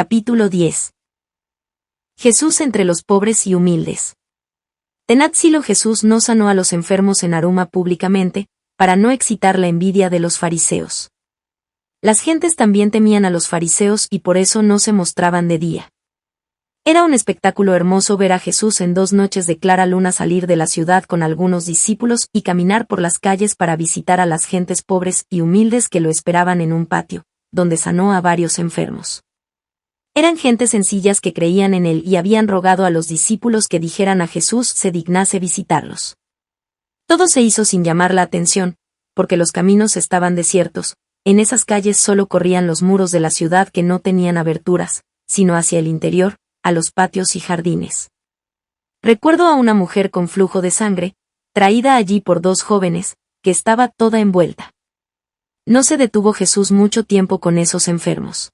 Capítulo 10. Jesús entre los pobres y humildes. Tenad silo Jesús no sanó a los enfermos en Aruma públicamente, para no excitar la envidia de los fariseos. Las gentes también temían a los fariseos y por eso no se mostraban de día. Era un espectáculo hermoso ver a Jesús en 2 noches de clara luna salir de la ciudad con algunos discípulos y caminar por las calles para visitar a las gentes pobres y humildes que lo esperaban en un patio, donde sanó a varios enfermos. Eran gentes sencillas que creían en él y habían rogado a los discípulos que dijeran a Jesús se dignase visitarlos. Todo se hizo sin llamar la atención, porque los caminos estaban desiertos, en esas calles solo corrían los muros de la ciudad que no tenían aberturas, sino hacia el interior, a los patios y jardines. Recuerdo a una mujer con flujo de sangre, traída allí por 2 jóvenes, que estaba toda envuelta. No se detuvo Jesús mucho tiempo con esos enfermos.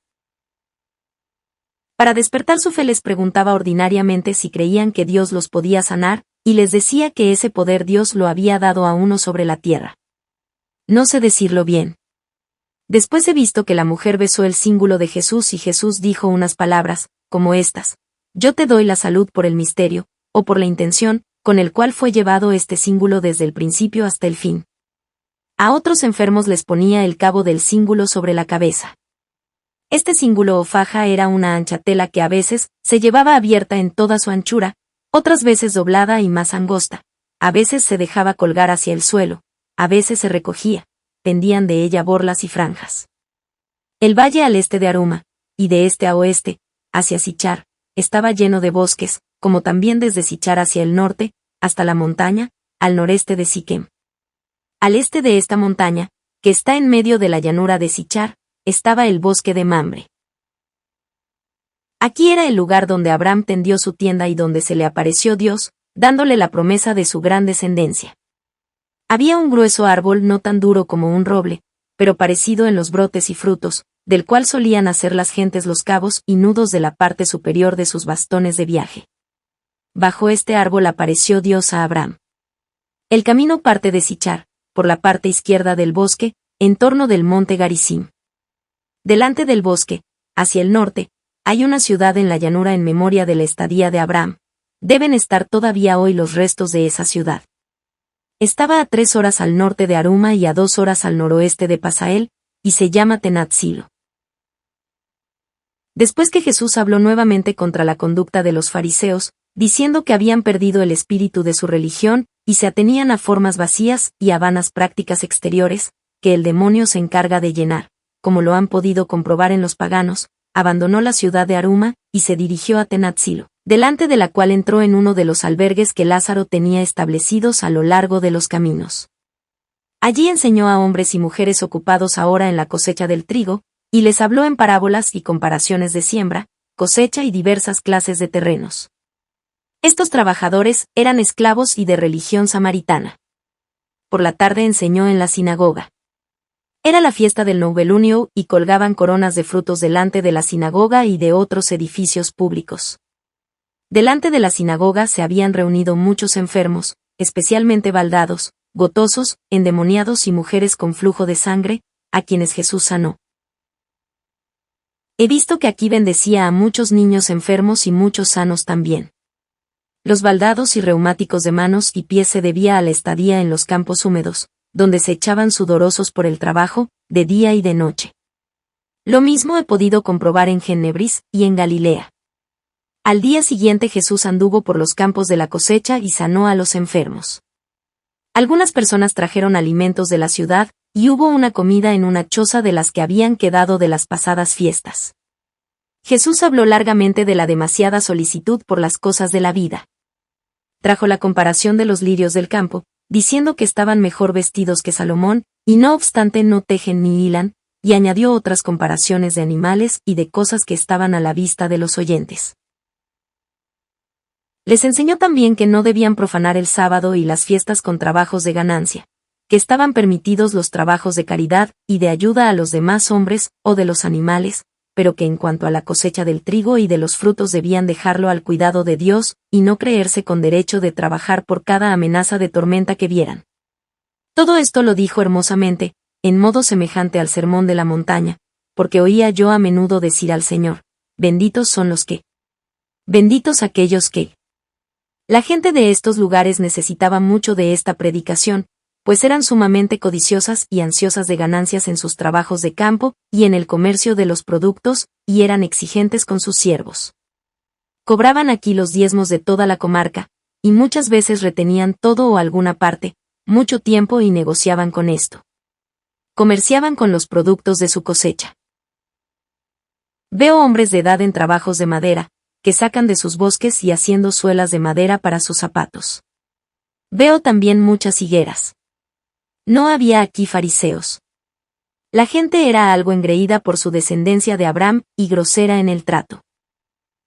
Para despertar su fe les preguntaba ordinariamente si creían que Dios los podía sanar, y les decía que ese poder Dios lo había dado a uno sobre la tierra. No sé decirlo bien. Después he visto que la mujer besó el cíngulo de Jesús y Jesús dijo unas palabras, como estas: yo te doy la salud por el misterio, o por la intención, con el cual fue llevado este cíngulo desde el principio hasta el fin. A otros enfermos les ponía el cabo del cíngulo sobre la cabeza. Este cíngulo o faja era una ancha tela que a veces se llevaba abierta en toda su anchura, otras veces doblada y más angosta, a veces se dejaba colgar hacia el suelo, a veces se recogía, pendían de ella borlas y franjas. El valle al este de Aruma, y de este a oeste, hacia Sichar, estaba lleno de bosques, como también desde Sichar hacia el norte, hasta la montaña, al noreste de Siquem. Al este de esta montaña, que está en medio de la llanura de Sichar, estaba el bosque de Mamre. Aquí era el lugar donde Abraham tendió su tienda y donde se le apareció Dios, dándole la promesa de su gran descendencia. Había un grueso árbol no tan duro como un roble, pero parecido en los brotes y frutos, del cual solían hacer las gentes los cabos y nudos de la parte superior de sus bastones de viaje. Bajo este árbol apareció Dios a Abraham. El camino parte de Sichar, por la parte izquierda del bosque, en torno del monte Garizim. Delante del bosque, hacia el norte, hay una ciudad en la llanura en memoria de la estadía de Abraham. Deben estar todavía hoy los restos de esa ciudad. Estaba a 3 horas al norte de Aruma y a 2 horas al noroeste de Pasael, y se llama Tenat Silo. Después que Jesús habló nuevamente contra la conducta de los fariseos, diciendo que habían perdido el espíritu de su religión, y se atenían a formas vacías y a vanas prácticas exteriores, que el demonio se encarga de llenar, como lo han podido comprobar en los paganos, abandonó la ciudad de Aruma, y se dirigió a Tenat Silo, delante de la cual entró en uno de los albergues que Lázaro tenía establecidos a lo largo de los caminos. Allí enseñó a hombres y mujeres ocupados ahora en la cosecha del trigo, y les habló en parábolas y comparaciones de siembra, cosecha y diversas clases de terrenos. Estos trabajadores eran esclavos y de religión samaritana. Por la tarde enseñó en la sinagoga. Era la fiesta del Novelunio y colgaban coronas de frutos delante de la sinagoga y de otros edificios públicos. Delante de la sinagoga se habían reunido muchos enfermos, especialmente baldados, gotosos, endemoniados y mujeres con flujo de sangre, a quienes Jesús sanó. He visto que aquí bendecía a muchos niños enfermos y muchos sanos también. Los baldados y reumáticos de manos y pies se debía a la estadía en los campos húmedos, donde se echaban sudorosos por el trabajo, de día y de noche. Lo mismo he podido comprobar en Genebris y en Galilea. Al día siguiente Jesús anduvo por los campos de la cosecha y sanó a los enfermos. Algunas personas trajeron alimentos de la ciudad, y hubo una comida en una choza de las que habían quedado de las pasadas fiestas. Jesús habló largamente de la demasiada solicitud por las cosas de la vida. Trajo la comparación de los lirios del campo, diciendo que estaban mejor vestidos que Salomón, y no obstante no tejen ni hilan, y añadió otras comparaciones de animales y de cosas que estaban a la vista de los oyentes. Les enseñó también que no debían profanar el sábado y las fiestas con trabajos de ganancia, que estaban permitidos los trabajos de caridad y de ayuda a los demás hombres o de los animales, pero que en cuanto a la cosecha del trigo y de los frutos debían dejarlo al cuidado de Dios, y no creerse con derecho de trabajar por cada amenaza de tormenta que vieran. Todo esto lo dijo hermosamente, en modo semejante al sermón de la montaña, porque oía yo a menudo decir al Señor: benditos son los que. Benditos aquellos que. La gente de estos lugares necesitaba mucho de esta predicación, pues eran sumamente codiciosas y ansiosas de ganancias en sus trabajos de campo y en el comercio de los productos, y eran exigentes con sus siervos. Cobraban aquí los diezmos de toda la comarca, y muchas veces retenían todo o alguna parte, mucho tiempo y negociaban con esto. Comerciaban con los productos de su cosecha. Veo hombres de edad en trabajos de madera, que sacan de sus bosques y haciendo suelas de madera para sus zapatos. Veo también muchas higueras. No había aquí fariseos. La gente era algo engreída por su descendencia de Abraham y grosera en el trato.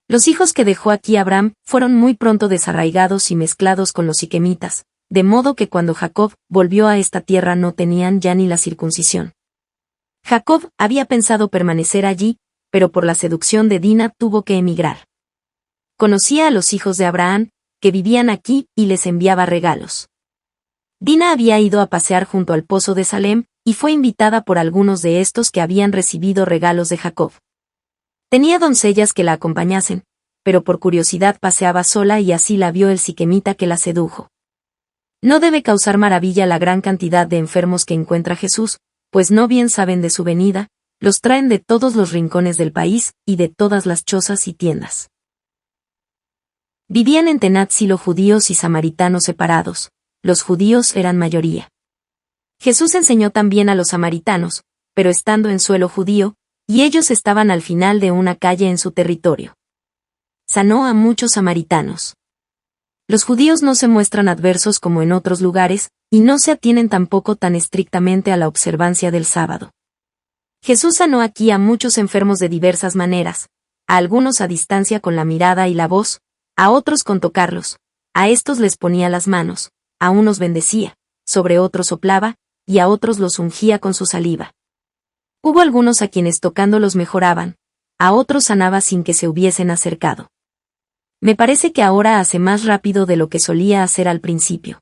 Los hijos que dejó aquí Abraham fueron muy pronto desarraigados y mezclados con los siquemitas, de modo que cuando Jacob volvió a esta tierra no tenían ya ni la circuncisión. Jacob había pensado permanecer allí, pero por la seducción de Dina tuvo que emigrar. Conocía a los hijos de Abraham, que vivían aquí, y les enviaba regalos. Dina había ido a pasear junto al pozo de Salem, y fue invitada por algunos de estos que habían recibido regalos de Jacob. Tenía doncellas que la acompañasen, pero por curiosidad paseaba sola y así la vio el siquemita que la sedujo. No debe causar maravilla la gran cantidad de enfermos que encuentra Jesús, pues no bien saben de su venida, los traen de todos los rincones del país y de todas las chozas y tiendas. Vivían en Tenat-Silo judíos y samaritanos separados. Los judíos eran mayoría. Jesús enseñó también a los samaritanos, pero estando en suelo judío, y ellos estaban al final de una calle en su territorio. Sanó a muchos samaritanos. Los judíos no se muestran adversos como en otros lugares, y no se atienen tampoco tan estrictamente a la observancia del sábado. Jesús sanó aquí a muchos enfermos de diversas maneras, a algunos a distancia con la mirada y la voz, a otros con tocarlos, a estos les ponía las manos, a unos bendecía, sobre otros soplaba, y a otros los ungía con su saliva. Hubo algunos a quienes tocándolos mejoraban, a otros sanaba sin que se hubiesen acercado. Me parece que ahora hace más rápido de lo que solía hacer al principio.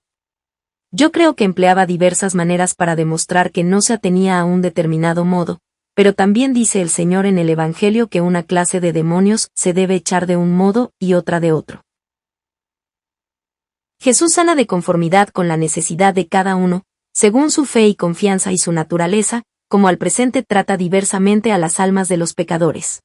Yo creo que empleaba diversas maneras para demostrar que no se atenía a un determinado modo, pero también dice el Señor en el Evangelio que una clase de demonios se debe echar de un modo y otra de otro. Jesús sana de conformidad con la necesidad de cada uno, según su fe y confianza y su naturaleza, como al presente trata diversamente a las almas de los pecadores.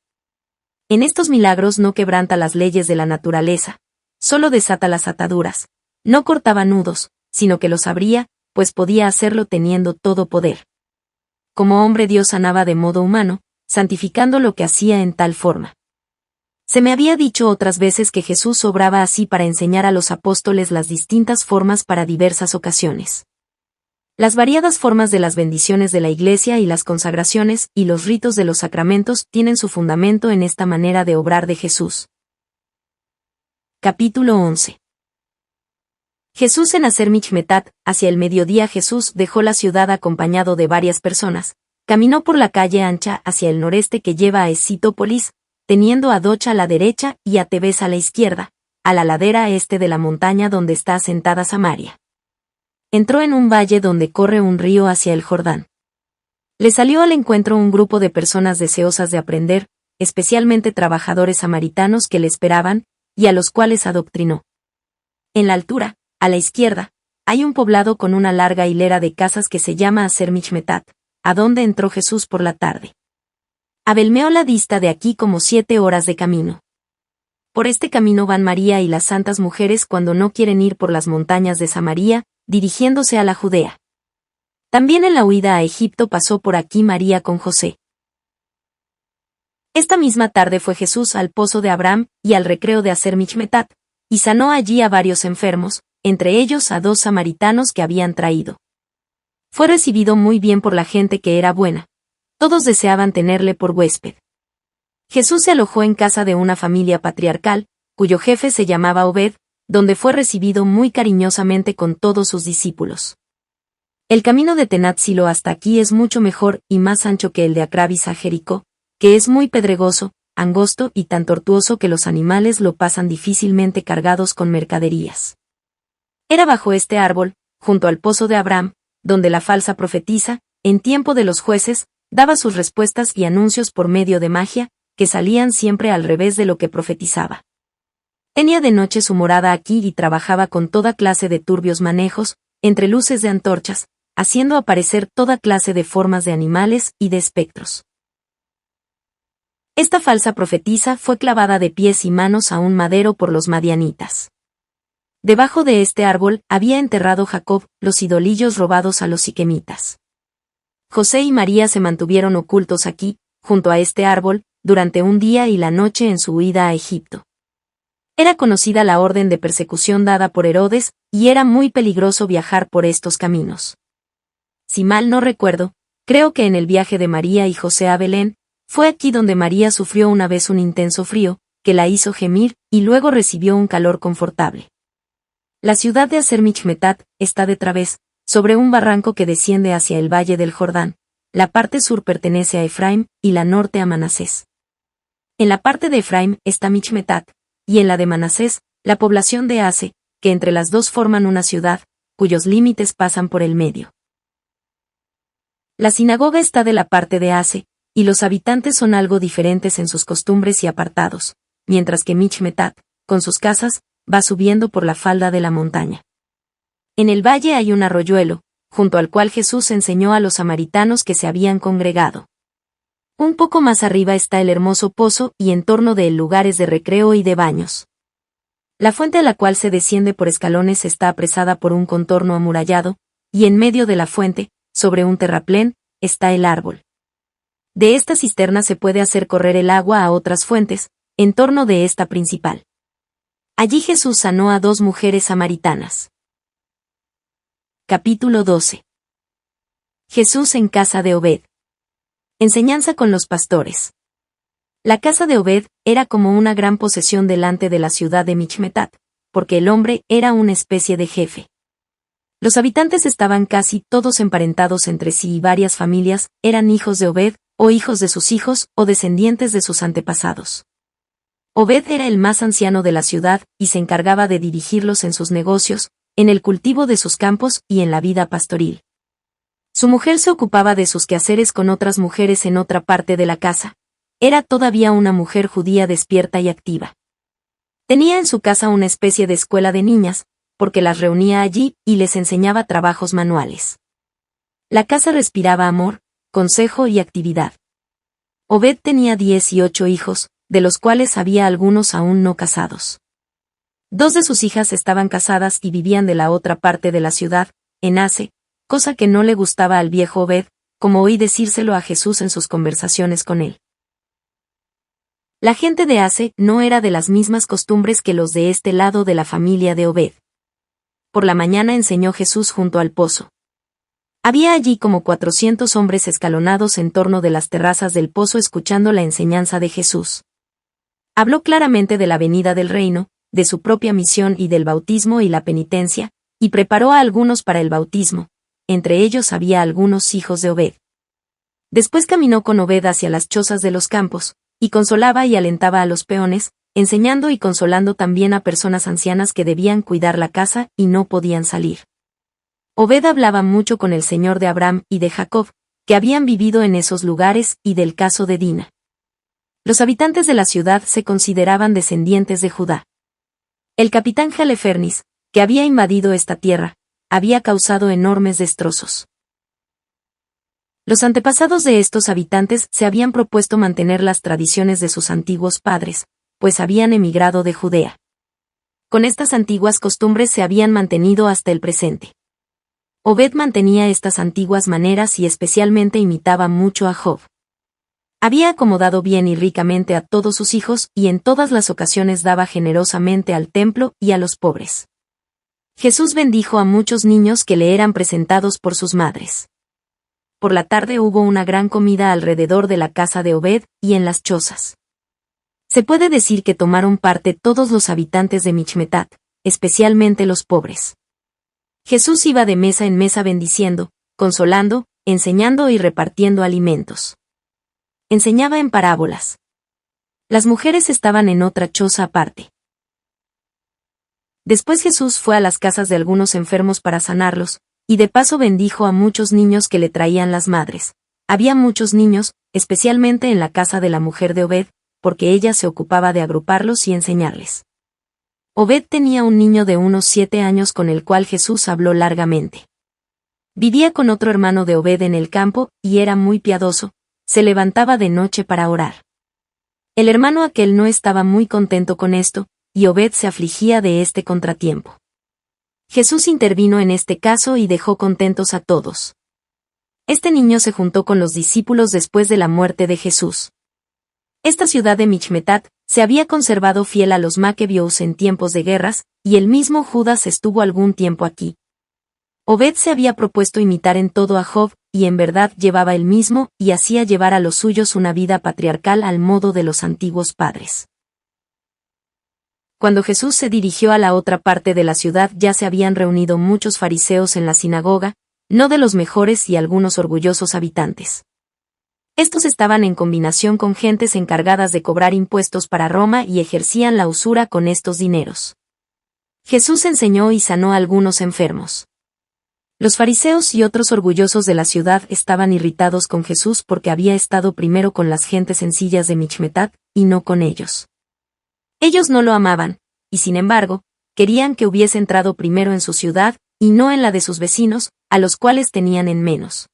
En estos milagros no quebranta las leyes de la naturaleza, solo desata las ataduras, no cortaba nudos, sino que los abría, pues podía hacerlo teniendo todo poder. Como hombre Dios sanaba de modo humano, santificando lo que hacía en tal forma. Se me había dicho otras veces que Jesús obraba así para enseñar a los apóstoles las distintas formas para diversas ocasiones. Las variadas formas de las bendiciones de la Iglesia y las consagraciones y los ritos de los sacramentos tienen su fundamento en esta manera de obrar de Jesús. Capítulo 11. Jesús en Aser Michmetat, hacia el mediodía Jesús dejó la ciudad acompañado de varias personas, caminó por la calle ancha hacia el noreste que lleva a Escitópolis, teniendo a Docha a la derecha y a Tebes a la izquierda, a la ladera este de la montaña donde está asentada Samaria. Entró en un valle donde corre un río hacia el Jordán. Le salió al encuentro un grupo de personas deseosas de aprender, especialmente trabajadores samaritanos que le esperaban, y a los cuales adoctrinó. En la altura, a la izquierda, hay un poblado con una larga hilera de casas que se llama Aser Michmetat, a donde entró Jesús por la tarde. Abel-Mehola dista de aquí como 7 horas de camino. Por este camino van María y las santas mujeres cuando no quieren ir por las montañas de Samaria, dirigiéndose a la Judea. También en la huida a Egipto pasó por aquí María con José. Esta misma tarde fue Jesús al pozo de Abraham y al recreo de Aser Michmetat, y sanó allí a varios enfermos, entre ellos a 2 samaritanos que habían traído. Fue recibido muy bien por la gente que era buena. Todos deseaban tenerle por huésped. Jesús se alojó en casa de una familia patriarcal, cuyo jefe se llamaba Obed, donde fue recibido muy cariñosamente con todos sus discípulos. El camino de Tenat-Silo hasta aquí es mucho mejor y más ancho que el de Acrabis a Jericó, que es muy pedregoso, angosto y tan tortuoso que los animales lo pasan difícilmente cargados con mercaderías. Era bajo este árbol, junto al pozo de Abraham, donde la falsa profetisa, en tiempo de los jueces, daba sus respuestas y anuncios por medio de magia, que salían siempre al revés de lo que profetizaba. Tenía de noche su morada aquí y trabajaba con toda clase de turbios manejos, entre luces de antorchas, haciendo aparecer toda clase de formas de animales y de espectros. Esta falsa profetisa fue clavada de pies y manos a un madero por los madianitas. Debajo de este árbol había enterrado Jacob los idolillos robados a los siquemitas. José y María se mantuvieron ocultos aquí, junto a este árbol, durante un día y la noche en su huida a Egipto. Era conocida la orden de persecución dada por Herodes, y era muy peligroso viajar por estos caminos. Si mal no recuerdo, creo que en el viaje de María y José a Belén, fue aquí donde María sufrió una vez un intenso frío, que la hizo gemir, y luego recibió un calor confortable. La ciudad de Aser-Michmetat está de través, sobre un barranco que desciende hacia el valle del Jordán. La parte sur pertenece a Efraim, y la norte a Manasés. En la parte de Efraim está Michmetat, y en la de Manasés, la población de Ase, que entre las dos forman una ciudad, cuyos límites pasan por el medio. La sinagoga está de la parte de Ase, y los habitantes son algo diferentes en sus costumbres y apartados, mientras que Michmetat, con sus casas, va subiendo por la falda de la montaña. En el valle hay un arroyuelo, junto al cual Jesús enseñó a los samaritanos que se habían congregado. Un poco más arriba está el hermoso pozo y en torno de él lugares de recreo y de baños. La fuente a la cual se desciende por escalones está apresada por un contorno amurallado, y en medio de la fuente, sobre un terraplén, está el árbol. De esta cisterna se puede hacer correr el agua a otras fuentes, en torno de esta principal. Allí Jesús sanó a 2 mujeres samaritanas. Capítulo 12. Jesús en casa de Obed. Enseñanza con los pastores. La casa de Obed era como una gran posesión delante de la ciudad de Michmetat, porque el hombre era una especie de jefe. Los habitantes estaban casi todos emparentados entre sí y varias familias eran hijos de Obed, o hijos de sus hijos, o descendientes de sus antepasados. Obed era el más anciano de la ciudad y se encargaba de dirigirlos en sus negocios, en el cultivo de sus campos y en la vida pastoril. Su mujer se ocupaba de sus quehaceres con otras mujeres en otra parte de la casa. Era todavía una mujer judía despierta y activa. Tenía en su casa una especie de escuela de niñas, porque las reunía allí y les enseñaba trabajos manuales. La casa respiraba amor, consejo y actividad. Obed tenía 18 hijos, de los cuales había algunos aún no casados. 2 de sus hijas estaban casadas y vivían de la otra parte de la ciudad, en Ase, cosa que no le gustaba al viejo Obed, como oí decírselo a Jesús en sus conversaciones con él. La gente de Ase no era de las mismas costumbres que los de este lado de la familia de Obed. Por la mañana enseñó Jesús junto al pozo. Había allí como 400 hombres escalonados en torno de las terrazas del pozo escuchando la enseñanza de Jesús. Habló claramente de la venida del reino, de su propia misión y del bautismo y la penitencia, y preparó a algunos para el bautismo, entre ellos había algunos hijos de Obed. Después caminó con Obed hacia las chozas de los campos, y consolaba y alentaba a los peones, enseñando y consolando también a personas ancianas que debían cuidar la casa y no podían salir. Obed hablaba mucho con el Señor de Abraham y de Jacob, que habían vivido en esos lugares, y del caso de Dina. Los habitantes de la ciudad se consideraban descendientes de Judá. El capitán Halefernis, que había invadido esta tierra, había causado enormes destrozos. Los antepasados de estos habitantes se habían propuesto mantener las tradiciones de sus antiguos padres, pues habían emigrado de Judea. Con estas antiguas costumbres se habían mantenido hasta el presente. Obed mantenía estas antiguas maneras y especialmente imitaba mucho a Job. Había acomodado bien y ricamente a todos sus hijos y en todas las ocasiones daba generosamente al templo y a los pobres. Jesús bendijo a muchos niños que le eran presentados por sus madres. Por la tarde hubo una gran comida alrededor de la casa de Obed y en las chozas. Se puede decir que tomaron parte todos los habitantes de Michmetat, especialmente los pobres. Jesús iba de mesa en mesa bendiciendo, consolando, enseñando y repartiendo alimentos. Enseñaba en parábolas. Las mujeres estaban en otra choza aparte. Después Jesús fue a las casas de algunos enfermos para sanarlos, y de paso bendijo a muchos niños que le traían las madres. Había muchos niños, especialmente en la casa de la mujer de Obed, porque ella se ocupaba de agruparlos y enseñarles. Obed tenía un niño de unos 7 años con el cual Jesús habló largamente. Vivía con otro hermano de Obed en el campo, y era muy piadoso, se levantaba de noche para orar. El hermano aquel no estaba muy contento con esto, y Obed se afligía de este contratiempo. Jesús intervino en este caso y dejó contentos a todos. Este niño se juntó con los discípulos después de la muerte de Jesús. Esta ciudad de Michmetat se había conservado fiel a los Macabeos en tiempos de guerras, y el mismo Judas estuvo algún tiempo aquí. Obed se había propuesto imitar en todo a Job, y en verdad llevaba el mismo, y hacía llevar a los suyos una vida patriarcal al modo de los antiguos padres. Cuando Jesús se dirigió a la otra parte de la ciudad ya se habían reunido muchos fariseos en la sinagoga, no de los mejores y algunos orgullosos habitantes. Estos estaban en combinación con gentes encargadas de cobrar impuestos para Roma y ejercían la usura con estos dineros. Jesús enseñó y sanó a algunos enfermos. Los fariseos y otros orgullosos de la ciudad estaban irritados con Jesús porque había estado primero con las gentes sencillas de Michmetat, y no con ellos. Ellos no lo amaban, y sin embargo, querían que hubiese entrado primero en su ciudad, y no en la de sus vecinos, a los cuales tenían en menos.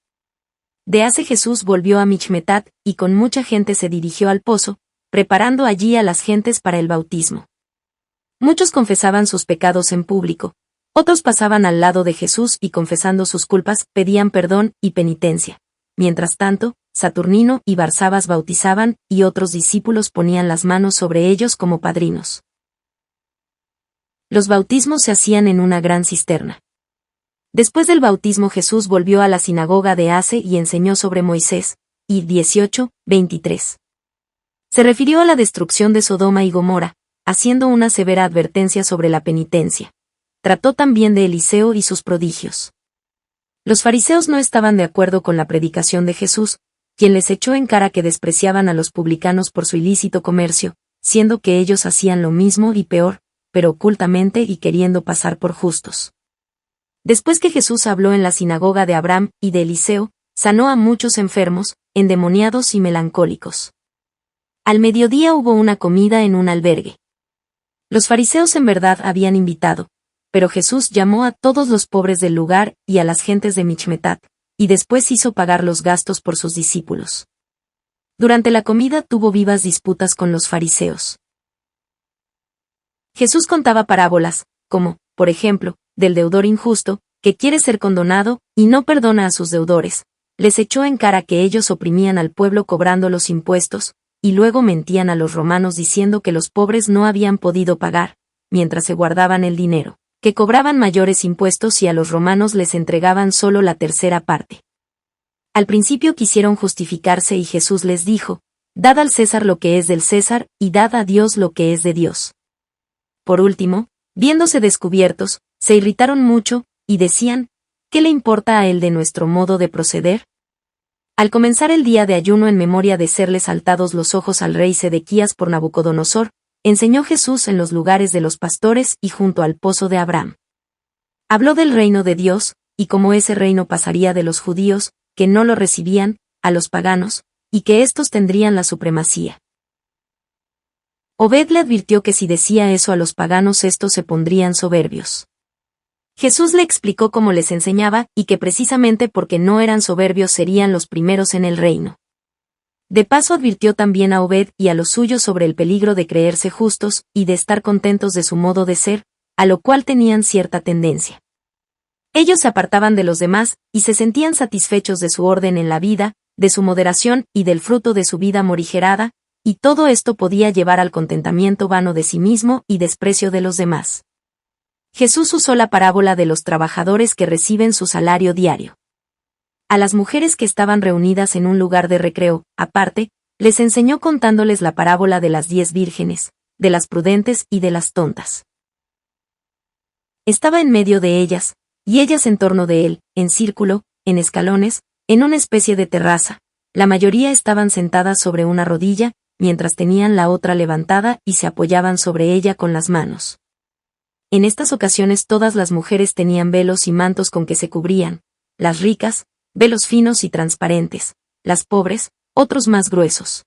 Jesús volvió a Michmetat, y con mucha gente se dirigió al pozo, preparando allí a las gentes para el bautismo. Muchos confesaban sus pecados en público, otros pasaban al lado de Jesús y confesando sus culpas pedían perdón y penitencia. Mientras tanto, Saturnino y Barsabas bautizaban, y otros discípulos ponían las manos sobre ellos como padrinos. Los bautismos se hacían en una gran cisterna. Después del bautismo Jesús volvió a la sinagoga de Ase y enseñó sobre Moisés, y 18:23. Se refirió a la destrucción de Sodoma y Gomorra, haciendo una severa advertencia sobre la penitencia. Trató también de Eliseo y sus prodigios. Los fariseos no estaban de acuerdo con la predicación de Jesús, quien les echó en cara que despreciaban a los publicanos por su ilícito comercio, siendo que ellos hacían lo mismo y peor, pero ocultamente y queriendo pasar por justos. Después que Jesús habló en la sinagoga de Abraham y de Eliseo, sanó a muchos enfermos, endemoniados y melancólicos. Al mediodía hubo una comida en un albergue. Los fariseos en verdad habían invitado, pero Jesús llamó a todos los pobres del lugar y a las gentes de Michmetat, y después hizo pagar los gastos por sus discípulos. Durante la comida tuvo vivas disputas con los fariseos. Jesús contaba parábolas, como, por ejemplo, del deudor injusto, que quiere ser condonado, y no perdona a sus deudores. Les echó en cara que ellos oprimían al pueblo cobrando los impuestos, y luego mentían a los romanos diciendo que los pobres no habían podido pagar, mientras se guardaban el dinero, que cobraban mayores impuestos y a los romanos les entregaban solo la tercera parte. Al principio quisieron justificarse y Jesús les dijo, «Dad al César lo que es del César, y dad a Dios lo que es de Dios». Por último, viéndose descubiertos, se irritaron mucho, y decían, ¿qué le importa a él de nuestro modo de proceder? Al comenzar el día de ayuno en memoria de serle saltados los ojos al rey Sedequías por Nabucodonosor, enseñó Jesús en los lugares de los pastores y junto al pozo de Abraham. Habló del reino de Dios, y cómo ese reino pasaría de los judíos, que no lo recibían, a los paganos, y que éstos tendrían la supremacía. Obed le advirtió que si decía eso a los paganos estos se pondrían soberbios. Jesús le explicó cómo les enseñaba y que precisamente porque no eran soberbios serían los primeros en el reino. De paso advirtió también a Obed y a los suyos sobre el peligro de creerse justos y de estar contentos de su modo de ser, a lo cual tenían cierta tendencia. Ellos se apartaban de los demás y se sentían satisfechos de su orden en la vida, de su moderación y del fruto de su vida morigerada, y todo esto podía llevar al contentamiento vano de sí mismo y desprecio de los demás. Jesús usó la parábola de los trabajadores que reciben su salario diario. A las mujeres que estaban reunidas en un lugar de recreo, aparte, les enseñó contándoles la parábola de las 10 vírgenes, de las prudentes y de las tontas. Estaba en medio de ellas, y ellas en torno de él, en círculo, en escalones, en una especie de terraza. La mayoría estaban sentadas sobre una rodilla, mientras tenían la otra levantada y se apoyaban sobre ella con las manos. En estas ocasiones todas las mujeres tenían velos y mantos con que se cubrían, las ricas, velos finos y transparentes, las pobres, otros más gruesos.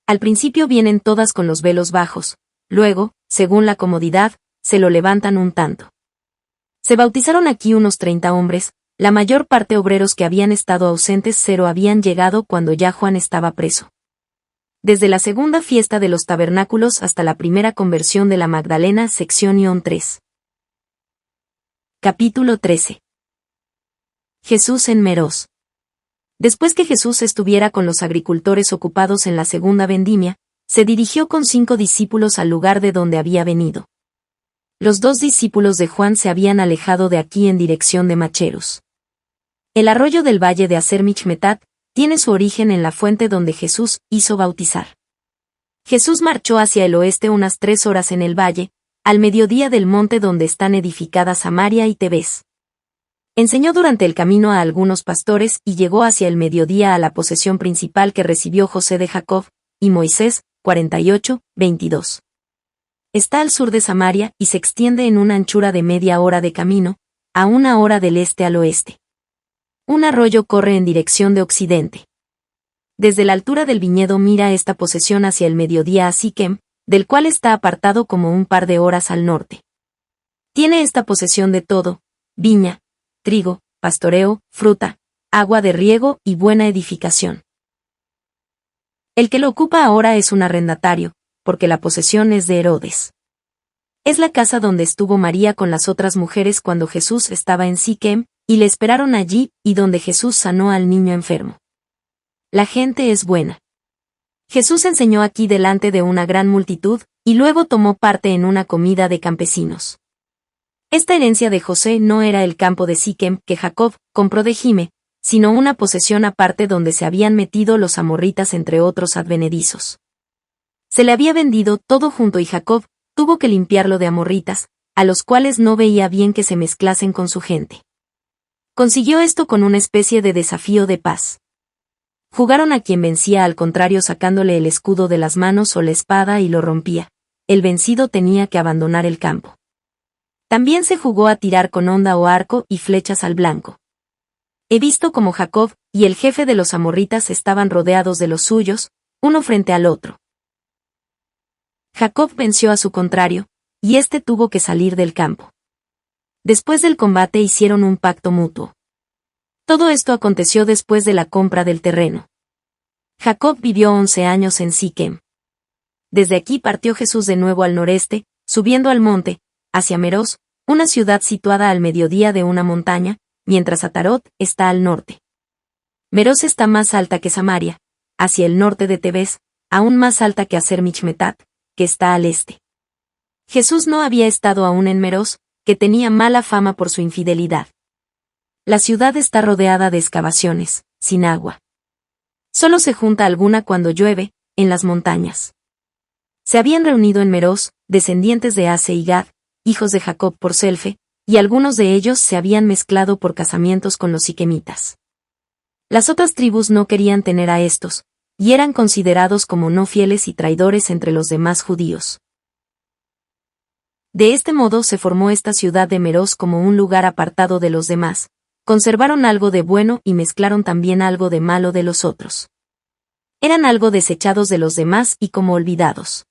Al principio vienen todas con los velos bajos, luego, según la comodidad, se lo levantan un tanto. Se bautizaron aquí unos 30 hombres, la mayor parte obreros que habían estado ausentes, 0 habían llegado cuando ya Juan estaba preso. Desde la segunda fiesta de los tabernáculos hasta la primera conversión de la Magdalena, sección 3. Capítulo 13. Jesús en Meroz. Después que Jesús estuviera con los agricultores ocupados en la segunda vendimia, se dirigió con 5 discípulos al lugar de donde había venido. Los 2 discípulos de Juan se habían alejado de aquí en dirección de Macherus. El arroyo del valle de Aser-Michmetat tiene su origen en la fuente donde Jesús hizo bautizar. Jesús marchó hacia el oeste unas 3 horas en el valle, al mediodía del monte donde están edificadas Samaria y Tebés. Enseñó durante el camino a algunos pastores y llegó hacia el mediodía a la posesión principal que recibió José de Jacob y Moisés, 48:22. Está al sur de Samaria y se extiende en una anchura de media hora de camino, a 1 hora del este al oeste. Un arroyo corre en dirección de occidente. Desde la altura del viñedo mira esta posesión hacia el mediodía a Siquem, del cual está apartado como un par de horas al norte. Tiene esta posesión de todo: viña, trigo, pastoreo, fruta, agua de riego y buena edificación. El que lo ocupa ahora es un arrendatario, porque la posesión es de Herodes. Es la casa donde estuvo María con las otras mujeres cuando Jesús estaba en Siquem, y le esperaron allí, y donde Jesús sanó al niño enfermo. La gente es buena. Jesús enseñó aquí delante de una gran multitud, y luego tomó parte en una comida de campesinos. Esta herencia de José no era el campo de Siquem que Jacob compró de Jime, sino una posesión aparte donde se habían metido los amorritas entre otros advenedizos. Se le había vendido todo junto y Jacob tuvo que limpiarlo de amorritas, a los cuales no veía bien que se mezclasen con su gente. Consiguió esto con una especie de desafío de paz. Jugaron a quien vencía, al contrario, sacándole el escudo de las manos o la espada, y lo rompía. El vencido tenía que abandonar el campo. También se jugó a tirar con honda o arco y flechas al blanco. He visto como Jacob y el jefe de los amorritas estaban rodeados de los suyos, uno frente al otro. Jacob venció a su contrario, y éste tuvo que salir del campo. Después del combate hicieron un pacto mutuo. Todo esto aconteció después de la compra del terreno. Jacob vivió 11 años en Siquem. Desde aquí partió Jesús de nuevo al noreste, subiendo al monte, hacia Meroz, una ciudad situada al mediodía de una montaña, mientras Atarot está al norte. Meroz está más alta que Samaria, hacia el norte de Tebés, aún más alta que Aser-Michmetat, que está al este. Jesús no había estado aún en Meroz, que tenía mala fama por su infidelidad. La ciudad está rodeada de excavaciones, sin agua. Solo se junta alguna cuando llueve, en las montañas. Se habían reunido en Meroz, descendientes de Ase y Gad, hijos de Jacob por Selfe, y algunos de ellos se habían mezclado por casamientos con los siquemitas. Las otras tribus no querían tener a estos, y eran considerados como no fieles y traidores entre los demás judíos. De este modo se formó esta ciudad de Meroz como un lugar apartado de los demás. Conservaron algo de bueno y mezclaron también algo de malo de los otros. Eran algo desechados de los demás y como olvidados.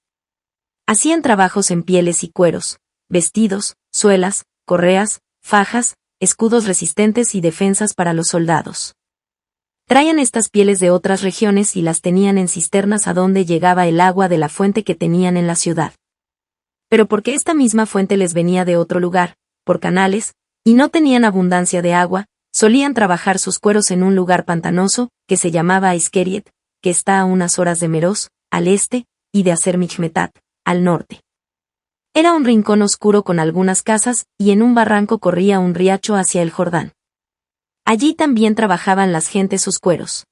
Hacían trabajos en pieles y cueros, vestidos, suelas, correas, fajas, escudos resistentes y defensas para los soldados. Traían estas pieles de otras regiones y las tenían en cisternas a donde llegaba el agua de la fuente que tenían en la ciudad. Pero porque esta misma fuente les venía de otro lugar, por canales, y no tenían abundancia de agua, solían trabajar sus cueros en un lugar pantanoso, que se llamaba Iskeriet, que está a unas horas de Meroz, al este, y de Aser-Michmetat, al norte. Era un rincón oscuro con algunas casas, y en un barranco corría un riacho hacia el Jordán. Allí también trabajaban las gentes sus cueros.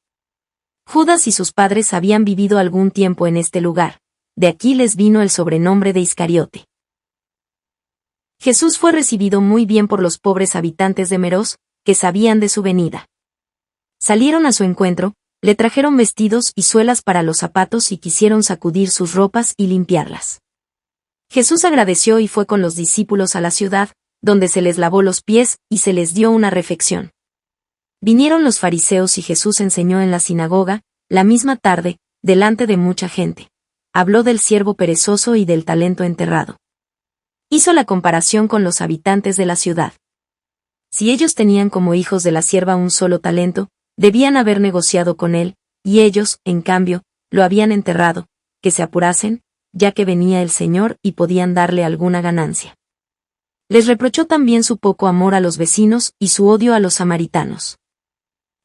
Judas y sus padres habían vivido algún tiempo en este lugar, de aquí les vino el sobrenombre de Iscariote. Jesús fue recibido muy bien por los pobres habitantes de Meroz, que sabían de su venida. Salieron a su encuentro, le trajeron vestidos y suelas para los zapatos y quisieron sacudir sus ropas y limpiarlas. Jesús agradeció y fue con los discípulos a la ciudad, donde se les lavó los pies y se les dio una refección. Vinieron los fariseos y Jesús enseñó en la sinagoga, la misma tarde, delante de mucha gente. Habló del siervo perezoso y del talento enterrado. Hizo la comparación con los habitantes de la ciudad. Si ellos tenían como hijos de la sierva un solo talento, debían haber negociado con él, y ellos, en cambio, lo habían enterrado, que se apurasen, ya que venía el Señor y podían darle alguna ganancia. Les reprochó también su poco amor a los vecinos y su odio a los samaritanos.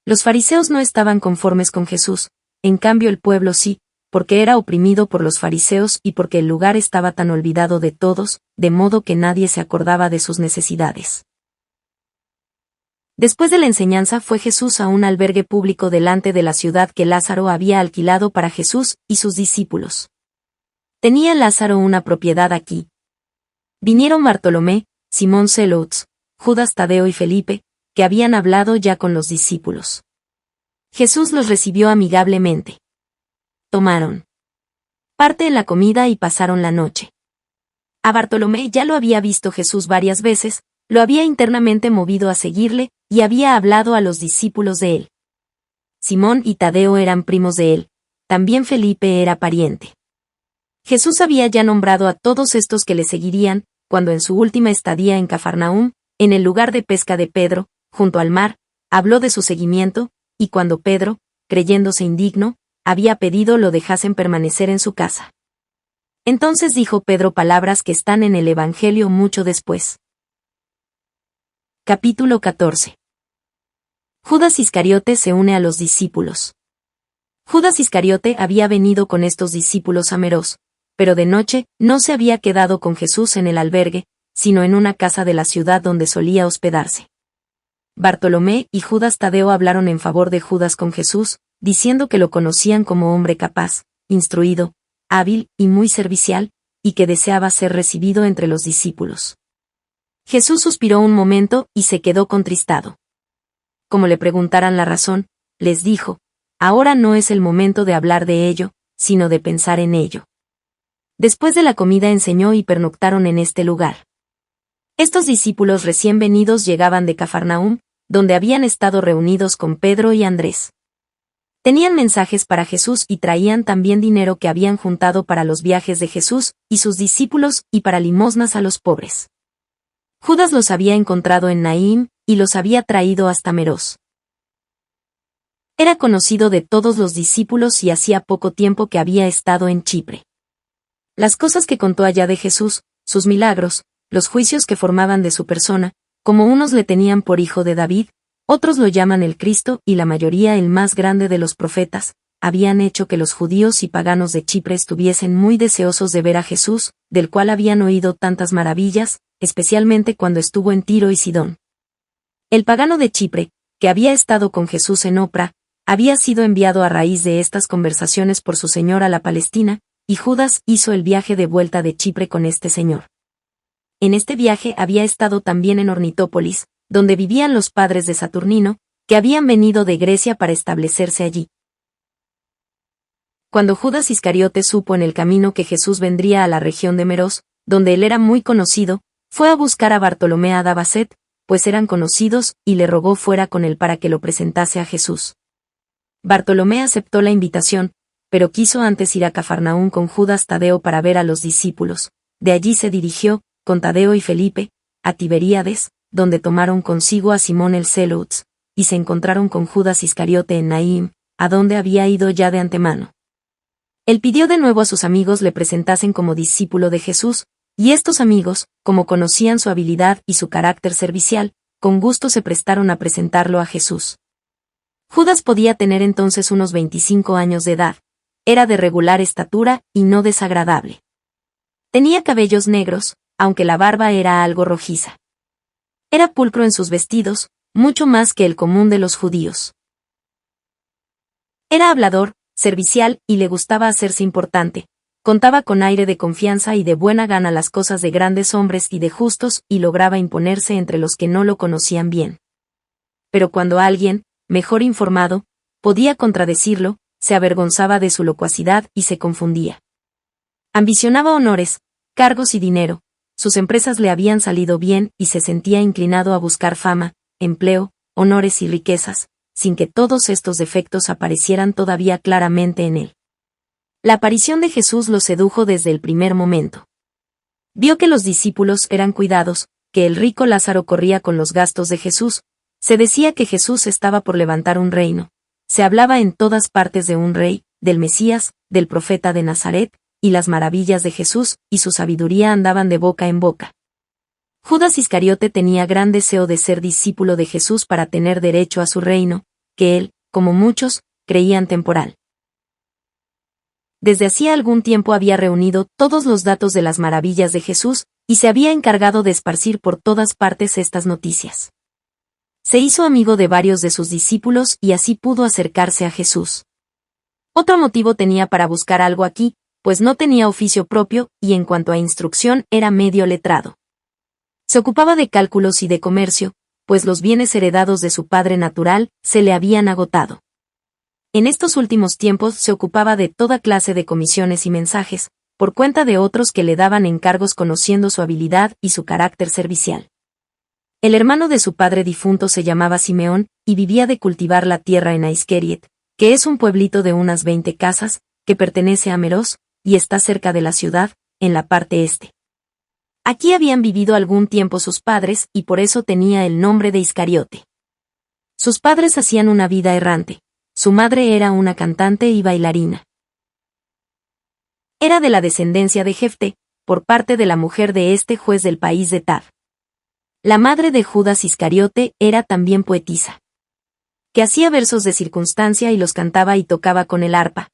Los fariseos no estaban conformes con Jesús, en cambio el pueblo sí, porque era oprimido por los fariseos y porque el lugar estaba tan olvidado de todos, de modo que nadie se acordaba de sus necesidades. Después de la enseñanza fue Jesús a un albergue público delante de la ciudad que Lázaro había alquilado para Jesús y sus discípulos. Tenía Lázaro una propiedad aquí. Vinieron Bartolomé, Simón Zelotes, Judas Tadeo y Felipe, que habían hablado ya con los discípulos. Jesús los recibió amigablemente. Tomaron parte en la comida y pasaron la noche. A Bartolomé ya lo había visto Jesús varias veces, lo había internamente movido a seguirle, y había hablado a los discípulos de él. Simón y Tadeo eran primos de él, también Felipe era pariente. Jesús había ya nombrado a todos estos que le seguirían, cuando en su última estadía en Cafarnaúm, en el lugar de pesca de Pedro, junto al mar, habló de su seguimiento, y cuando Pedro, creyéndose indigno, había pedido lo dejasen permanecer en su casa. Entonces dijo Pedro palabras que están en el Evangelio mucho después. Capítulo 14. Judas Iscariote se une a los discípulos. Judas Iscariote había venido con estos discípulos a Meroz, pero de noche no se había quedado con Jesús en el albergue, sino en una casa de la ciudad donde solía hospedarse. Bartolomé y Judas Tadeo hablaron en favor de Judas con Jesús, diciendo que lo conocían como hombre capaz, instruido, hábil y muy servicial, y que deseaba ser recibido entre los discípulos. Jesús suspiró un momento y se quedó contristado. Como le preguntaran la razón, les dijo, ahora no es el momento de hablar de ello, sino de pensar en ello. Después de la comida enseñó y pernoctaron en este lugar. Estos discípulos recién venidos llegaban de Cafarnaúm, donde habían estado reunidos con Pedro y Andrés. Tenían mensajes para Jesús y traían también dinero que habían juntado para los viajes de Jesús y sus discípulos y para limosnas a los pobres. Judas los había encontrado en Naín y los había traído hasta Meroz. Era conocido de todos los discípulos y hacía poco tiempo que había estado en Chipre. Las cosas que contó allá de Jesús, sus milagros, los juicios que formaban de su persona, como unos le tenían por hijo de David, otros lo llaman el Cristo y la mayoría el más grande de los profetas, habían hecho que los judíos y paganos de Chipre estuviesen muy deseosos de ver a Jesús, del cual habían oído tantas maravillas, especialmente cuando estuvo en Tiro y Sidón. El pagano de Chipre, que había estado con Jesús en Opra, había sido enviado a raíz de estas conversaciones por su señor a la Palestina, y Judas hizo el viaje de vuelta de Chipre con este señor. En este viaje había estado también en Ornitópolis, donde vivían los padres de Saturnino, que habían venido de Grecia para establecerse allí. Cuando Judas Iscariote supo en el camino que Jesús vendría a la región de Meroz, donde él era muy conocido, fue a buscar a Bartolomé a Dabaset, pues eran conocidos, y le rogó fuera con él para que lo presentase a Jesús. Bartolomé aceptó la invitación, pero quiso antes ir a Cafarnaúm con Judas Tadeo para ver a los discípulos. De allí se dirigió, con Tadeo y Felipe, a Tiberíades, donde tomaron consigo a Simón el Zelotes, y se encontraron con Judas Iscariote en Naín, a donde había ido ya de antemano. Él pidió de nuevo a sus amigos le presentasen como discípulo de Jesús, y estos amigos, como conocían su habilidad y su carácter servicial, con gusto se prestaron a presentarlo a Jesús. Judas podía tener entonces unos 25 años de edad, era de regular estatura y no desagradable. Tenía cabellos negros, aunque la barba era algo rojiza. Era pulcro en sus vestidos, mucho más que el común de los judíos. Era hablador, servicial y le gustaba hacerse importante. Contaba con aire de confianza y de buena gana las cosas de grandes hombres y de justos y lograba imponerse entre los que no lo conocían bien. Pero cuando alguien, mejor informado, podía contradecirlo, se avergonzaba de su locuacidad y se confundía. Ambicionaba honores, cargos y dinero, sus empresas le habían salido bien y se sentía inclinado a buscar fama, empleo, honores y riquezas, sin que todos estos defectos aparecieran todavía claramente en él. La aparición de Jesús lo sedujo desde el primer momento. Vio que los discípulos eran cuidados, que el rico Lázaro corría con los gastos de Jesús, se decía que Jesús estaba por levantar un reino, se hablaba en todas partes de un rey, del Mesías, del profeta de Nazaret, y las maravillas de Jesús y su sabiduría andaban de boca en boca. Judas Iscariote tenía gran deseo de ser discípulo de Jesús para tener derecho a su reino, que él, como muchos, creían temporal. Desde hacía algún tiempo había reunido todos los datos de las maravillas de Jesús, y se había encargado de esparcir por todas partes estas noticias. Se hizo amigo de varios de sus discípulos y así pudo acercarse a Jesús. Otro motivo tenía para buscar algo aquí, pues no tenía oficio propio, y en cuanto a instrucción era medio letrado. Se ocupaba de cálculos y de comercio, pues los bienes heredados de su padre natural se le habían agotado. En estos últimos tiempos se ocupaba de toda clase de comisiones y mensajes, por cuenta de otros que le daban encargos conociendo su habilidad y su carácter servicial. El hermano de su padre difunto se llamaba Simeón, y vivía de cultivar la tierra en Aizkeriet, que es un pueblito de unas 20 casas, que pertenece a Meroz, y está cerca de la ciudad, en la parte este. Aquí habían vivido algún tiempo sus padres, y por eso tenía el nombre de Iscariote. Sus padres hacían una vida errante. Su madre era una cantante y bailarina. Era de la descendencia de Jefte, por parte de la mujer de este juez del país de Tad. La madre de Judas Iscariote era también poetisa, que hacía versos de circunstancia y los cantaba y tocaba con el arpa.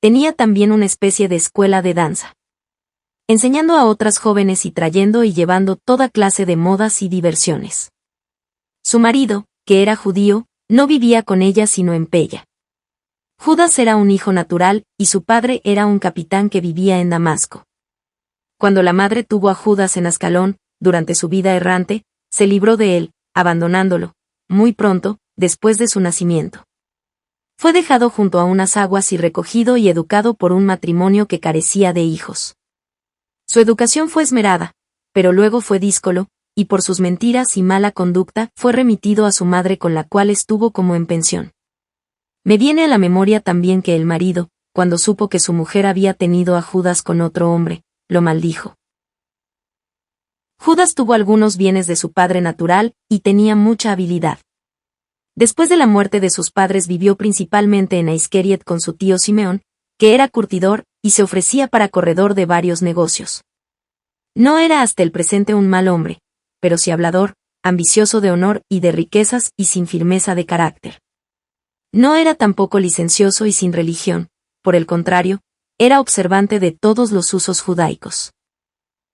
Tenía también una especie de escuela de danza, enseñando a otras jóvenes y trayendo y llevando toda clase de modas y diversiones. Su marido, que era judío, no vivía con ella sino en Pella. Judas era un hijo natural, y su padre era un capitán que vivía en Damasco. Cuando la madre tuvo a Judas en Ascalón, durante su vida errante, se libró de él, abandonándolo, muy pronto, después de su nacimiento. Fue dejado junto a unas aguas y recogido y educado por un matrimonio que carecía de hijos. Su educación fue esmerada, pero luego fue díscolo, y por sus mentiras y mala conducta fue remitido a su madre con la cual estuvo como en pensión. Me viene a la memoria también que el marido, cuando supo que su mujer había tenido a Judas con otro hombre, lo maldijo. Judas tuvo algunos bienes de su padre natural, y tenía mucha habilidad. Después de la muerte de sus padres vivió principalmente en Aizkeriet con su tío Simeón, que era curtidor, y se ofrecía para corredor de varios negocios. No era hasta el presente un mal hombre, pero sí hablador, ambicioso de honor y de riquezas y sin firmeza de carácter. No era tampoco licencioso y sin religión, por el contrario, era observante de todos los usos judaicos.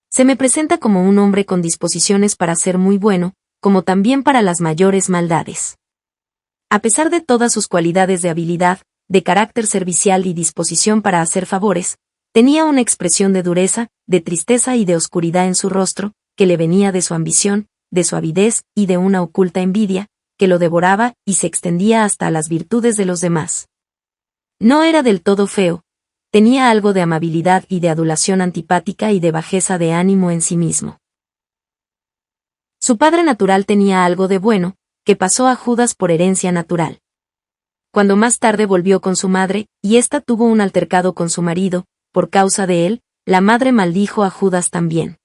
Se me presenta como un hombre con disposiciones para ser muy bueno, como también para las mayores maldades. A pesar de todas sus cualidades de habilidad, de carácter servicial y disposición para hacer favores, tenía una expresión de dureza, de tristeza y de oscuridad en su rostro, que le venía de su ambición, de su avidez y de una oculta envidia, que lo devoraba y se extendía hasta las virtudes de los demás. No era del todo feo, tenía algo de amabilidad y de adulación antipática y de bajeza de ánimo en sí mismo. Su padre natural tenía algo de bueno, que pasó a Judas por herencia natural. Cuando más tarde volvió con su madre, y ésta tuvo un altercado con su marido, por causa de él, la madre maldijo a Judas también.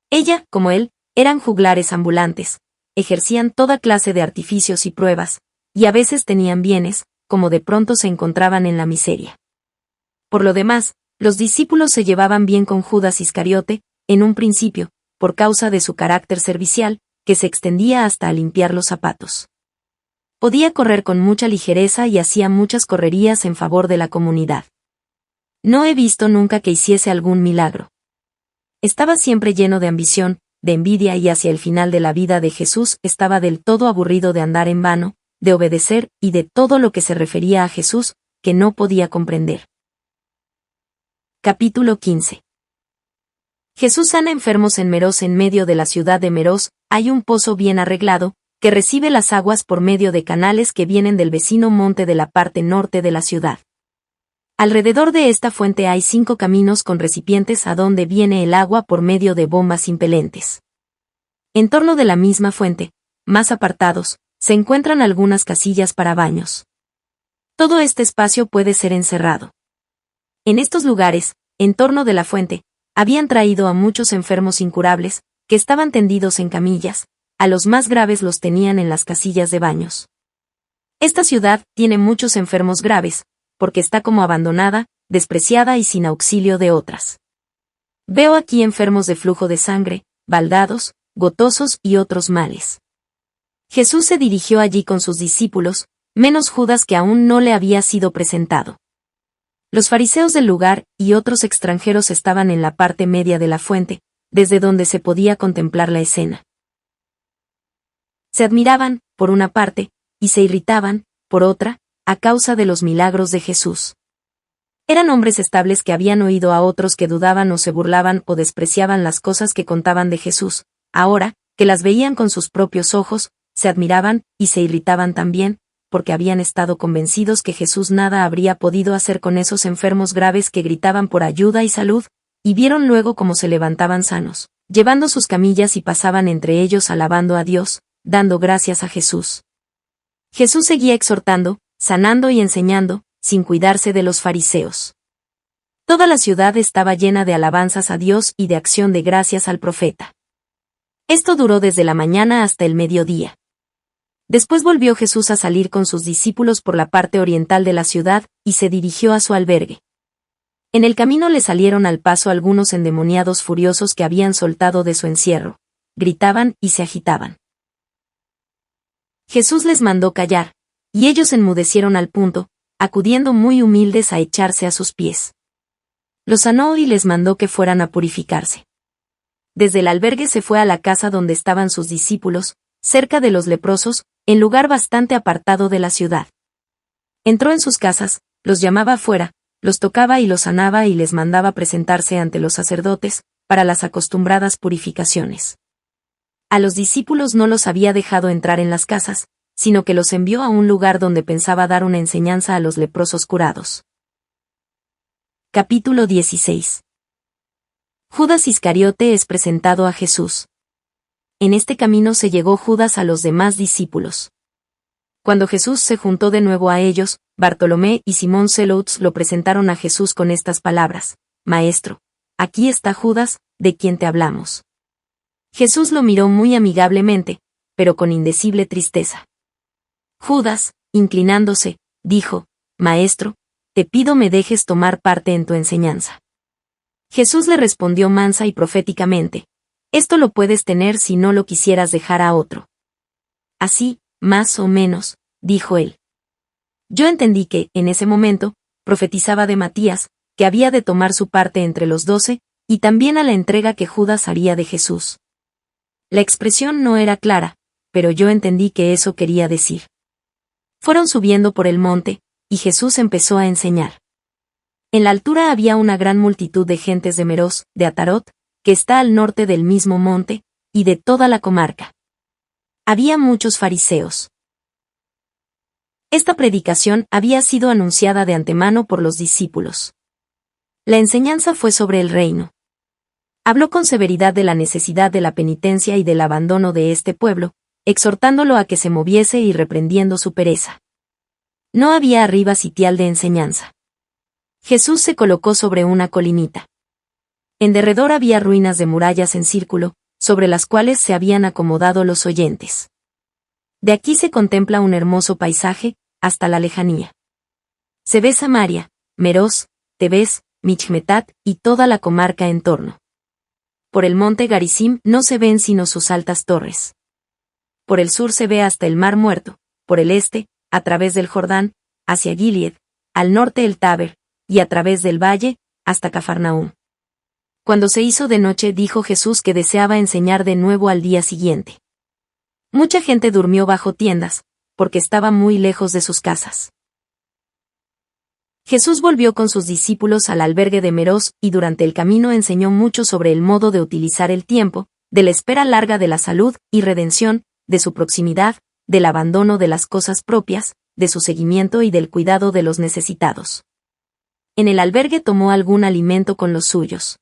Ella, como él, eran juglares ambulantes, ejercían toda clase de artificios y pruebas, y a veces tenían bienes, como de pronto se encontraban en la miseria. Por lo demás, los discípulos se llevaban bien con Judas Iscariote, en un principio, por causa de su carácter servicial, que se extendía hasta a limpiar los zapatos. Podía correr con mucha ligereza y hacía muchas correrías en favor de la comunidad. No he visto nunca que hiciese algún milagro. Estaba siempre lleno de ambición, de envidia y hacia el final de la vida de Jesús estaba del todo aburrido de andar en vano, de obedecer y de todo lo que se refería a Jesús, que no podía comprender. Capítulo 15. Jesús sana enfermos en Meroz. En medio de la ciudad de Meroz hay un pozo bien arreglado, que recibe las aguas por medio de canales que vienen del vecino monte de la parte norte de la ciudad. Alrededor de esta fuente hay 5 caminos con recipientes a donde viene el agua por medio de bombas impelentes. En torno de la misma fuente, más apartados, se encuentran algunas casillas para baños. Todo este espacio puede ser encerrado. En estos lugares, en torno de la fuente, habían traído a muchos enfermos incurables, que estaban tendidos en camillas, a los más graves los tenían en las casillas de baños. Esta ciudad tiene muchos enfermos graves, porque está como abandonada, despreciada y sin auxilio de otras. Veo aquí enfermos de flujo de sangre, baldados, gotosos y otros males. Jesús se dirigió allí con sus discípulos, menos Judas que aún no le había sido presentado. Los fariseos del lugar y otros extranjeros estaban en la parte media de la fuente, desde donde se podía contemplar la escena. Se admiraban, por una parte, y se irritaban, por otra, a causa de los milagros de Jesús. Eran hombres estables que habían oído a otros que dudaban o se burlaban o despreciaban las cosas que contaban de Jesús. Ahora, que las veían con sus propios ojos, se admiraban y se irritaban también, porque habían estado convencidos que Jesús nada habría podido hacer con esos enfermos graves que gritaban por ayuda y salud, y vieron luego cómo se levantaban sanos, llevando sus camillas y pasaban entre ellos alabando a Dios, dando gracias a Jesús. Jesús seguía exhortando, sanando y enseñando, sin cuidarse de los fariseos. Toda la ciudad estaba llena de alabanzas a Dios y de acción de gracias al profeta. Esto duró desde la mañana hasta el mediodía. Después volvió Jesús a salir con sus discípulos por la parte oriental de la ciudad, y se dirigió a su albergue. En el camino le salieron al paso algunos endemoniados furiosos que habían soltado de su encierro. Gritaban y se agitaban. Jesús les mandó callar, y ellos enmudecieron al punto, acudiendo muy humildes a echarse a sus pies. Los sanó y les mandó que fueran a purificarse. Desde el albergue se fue a la casa donde estaban sus discípulos, cerca de los leprosos, en lugar bastante apartado de la ciudad. Entró en sus casas, los llamaba afuera, los tocaba y los sanaba y les mandaba presentarse ante los sacerdotes, para las acostumbradas purificaciones. A los discípulos no los había dejado entrar en las casas, sino que los envió a un lugar donde pensaba dar una enseñanza a los leprosos curados. Capítulo 16. Judas Iscariote es presentado a Jesús. En este camino se llegó Judas a los demás discípulos. Cuando Jesús se juntó de nuevo a ellos, Bartolomé y Simón Zelotes lo presentaron a Jesús con estas palabras: Maestro, aquí está Judas, de quien te hablamos. Jesús lo miró muy amigablemente, pero con indecible tristeza. Judas, inclinándose, dijo: Maestro, te pido me dejes tomar parte en tu enseñanza. Jesús le respondió mansa y proféticamente: Esto lo puedes tener si no lo quisieras dejar a otro. Así, más o menos, dijo él. Yo entendí que, en ese momento, profetizaba de Matías, que había de tomar su parte entre los 12, y también a la entrega que Judas haría de Jesús. La expresión no era clara, pero yo entendí que eso quería decir. Fueron subiendo por el monte, y Jesús empezó a enseñar. En la altura había una gran multitud de gentes de Meroz, de Atarot, que está al norte del mismo monte, y de toda la comarca. Había muchos fariseos. Esta predicación había sido anunciada de antemano por los discípulos. La enseñanza fue sobre el reino. Habló con severidad de la necesidad de la penitencia y del abandono de este pueblo, exhortándolo a que se moviese y reprendiendo su pereza. No había arriba sitial de enseñanza. Jesús se colocó sobre una colinita. En derredor había ruinas de murallas en círculo, sobre las cuales se habían acomodado los oyentes. De aquí se contempla un hermoso paisaje, hasta la lejanía. Se ve Samaria, Meroz, Tebes, Michmetat y toda la comarca en torno. Por el monte Garizim no se ven sino sus altas torres. Por el sur se ve hasta el Mar Muerto, por el este, a través del Jordán, hacia Gilead, al norte el Taber, y a través del valle, hasta Cafarnaúm. Cuando se hizo de noche dijo Jesús que deseaba enseñar de nuevo al día siguiente. Mucha gente durmió bajo tiendas, porque estaba muy lejos de sus casas. Jesús volvió con sus discípulos al albergue de Meroz y durante el camino enseñó mucho sobre el modo de utilizar el tiempo, de la espera larga de la salud y redención, de su proximidad, del abandono de las cosas propias, de su seguimiento y del cuidado de los necesitados. En el albergue tomó algún alimento con los suyos.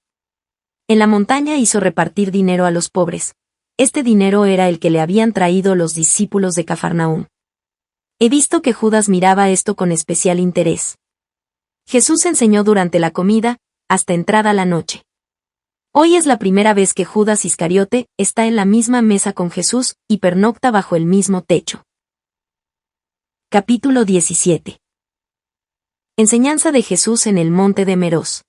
En la montaña hizo repartir dinero a los pobres. Este dinero era el que le habían traído los discípulos de Cafarnaúm. He visto que Judas miraba esto con especial interés. Jesús enseñó durante la comida, hasta entrada la noche. Hoy es la primera vez que Judas Iscariote está en la misma mesa con Jesús y pernocta bajo el mismo techo. Capítulo 17. Enseñanza de Jesús en el monte de Meroz.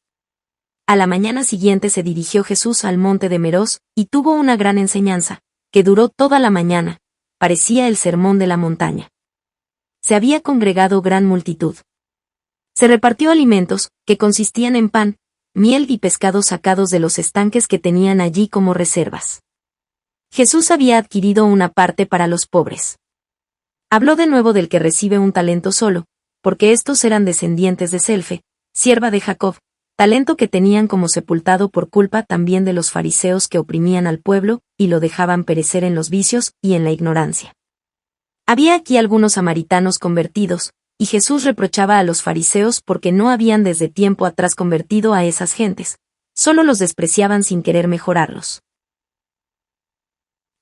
A la mañana siguiente se dirigió Jesús al monte de Meroz, y tuvo una gran enseñanza, que duró toda la mañana, parecía el sermón de la montaña. Se había congregado gran multitud. Se repartió alimentos, que consistían en pan, miel y pescados sacados de los estanques que tenían allí como reservas. Jesús había adquirido una parte para los pobres. Habló de nuevo del que recibe un talento solo, porque estos eran descendientes de Selfe, sierva de Jacob, talento que tenían como sepultado por culpa también de los fariseos que oprimían al pueblo y lo dejaban perecer en los vicios y en la ignorancia. Había aquí algunos samaritanos convertidos, y Jesús reprochaba a los fariseos porque no habían desde tiempo atrás convertido a esas gentes, solo los despreciaban sin querer mejorarlos.